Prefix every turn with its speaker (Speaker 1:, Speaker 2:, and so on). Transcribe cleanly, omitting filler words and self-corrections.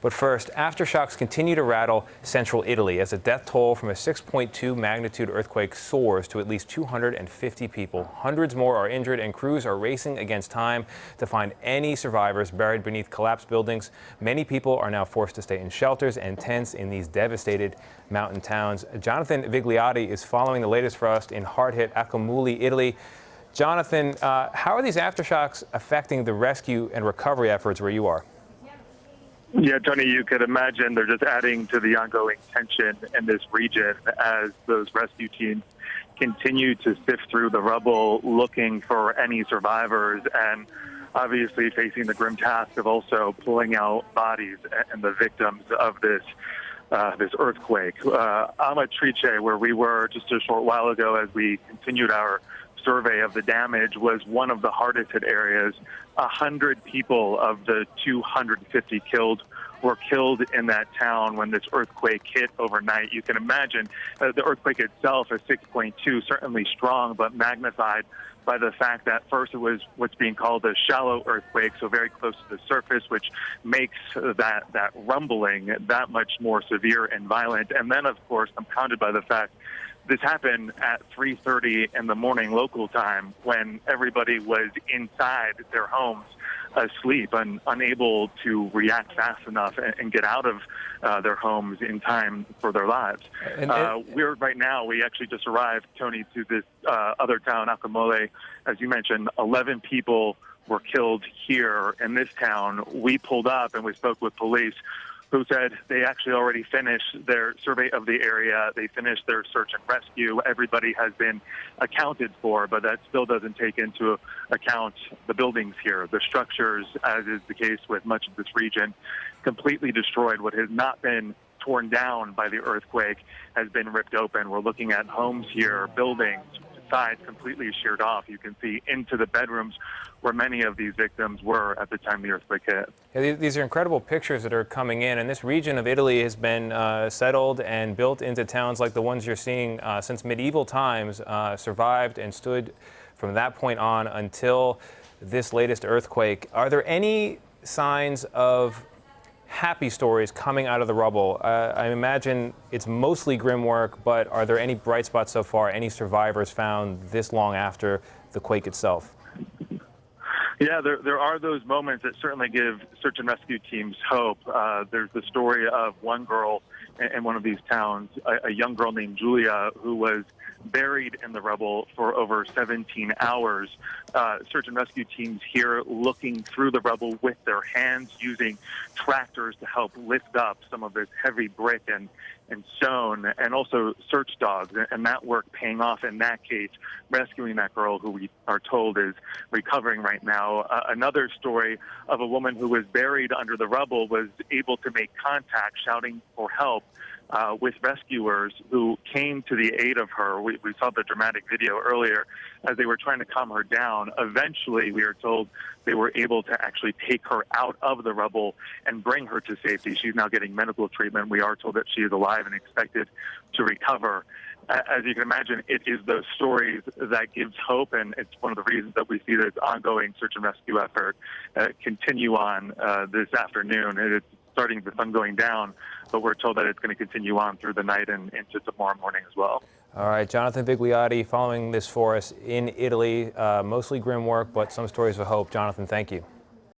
Speaker 1: But first, aftershocks continue to rattle central Italy as the death toll from a 6.2 magnitude earthquake soars to at least 250 people. Hundreds more are injured, and crews are racing against time to find any survivors buried beneath collapsed buildings. Many people are now forced to stay in shelters and tents in these devastated mountain towns. Jonathan Vigliotti is following the latest for us in hard-hit Accumuli, Italy. Jonathan, how are these aftershocks affecting the rescue and recovery efforts where you are?
Speaker 2: Yeah, Tony, you could imagine they're just adding to the ongoing tension in this region as those rescue teams continue to sift through the rubble looking for any survivors and obviously facing the grim task of also pulling out bodies and the victims of this earthquake. Amatrice, where we were just a short while ago as we continued our survey of the damage, was one of the hardest hit areas. 100 people of the 250 killed were killed in that town when this earthquake hit overnight. You can imagine the earthquake itself is 6.2, certainly strong, but magnified by the fact that first it was what's being called a shallow earthquake, so very close to the surface, which makes that rumbling that much more severe and violent. And then, of course, compounded by the fact this happened at 3:30 in the morning local time when everybody was inside their homes asleep and unable to react fast enough and get out of their homes in time for their lives. We actually just arrived, Tony, to this other town, Accumuli. As you mentioned, 11 people were killed here in this town. We pulled up and we spoke with police, who said they actually already finished their survey of the area. They finished their search and rescue. Everybody has been accounted for, but that still doesn't take into account the buildings here. The structures, as is the case with much of this region, completely destroyed. What has not been torn down by the earthquake has been ripped open. We're looking at homes here, buildings, sides completely sheared off. You can see into the bedrooms where many of these victims were at the time the earthquake hit.
Speaker 1: Yeah, these are incredible pictures that are coming in, and this region of Italy has been settled and built into towns like the ones you're seeing since medieval times, survived and stood from that point on until this latest earthquake. Are there any signs of happy stories coming out of the rubble? I imagine it's mostly grim work, but are there any bright spots so far? Any survivors found this long after the quake itself?
Speaker 2: Yeah, there are those moments that certainly give search and rescue teams hope. There's the story of one girl in one of these towns, a young girl named Julia, who was buried in the rubble for over 17 hours. Search and rescue teams here looking through the rubble with their hands, using tractors to help lift up some of this heavy brick and stone, and also search dogs, and that work paying off in that case, rescuing that girl who we are told is recovering right now. Another story of a woman who was buried under the rubble was able to make contact, shouting for help with rescuers who came to the aid of her. We saw the dramatic video earlier as they were trying to calm her down. Eventually, we are told they were able to actually take her out of the rubble and bring her to safety. She's now getting medical treatment. We are told that she is alive and expected to recover. As you can imagine, it is those stories that gives hope, and it's one of the reasons that we see this ongoing search and rescue effort continue on this afternoon. It's starting the sun going down, but we're told that it's going to continue on through the night and into tomorrow morning as well.
Speaker 1: All right, Jonathan Vigliotti following this for us in Italy. Mostly grim work, but some stories of hope. Jonathan, thank you.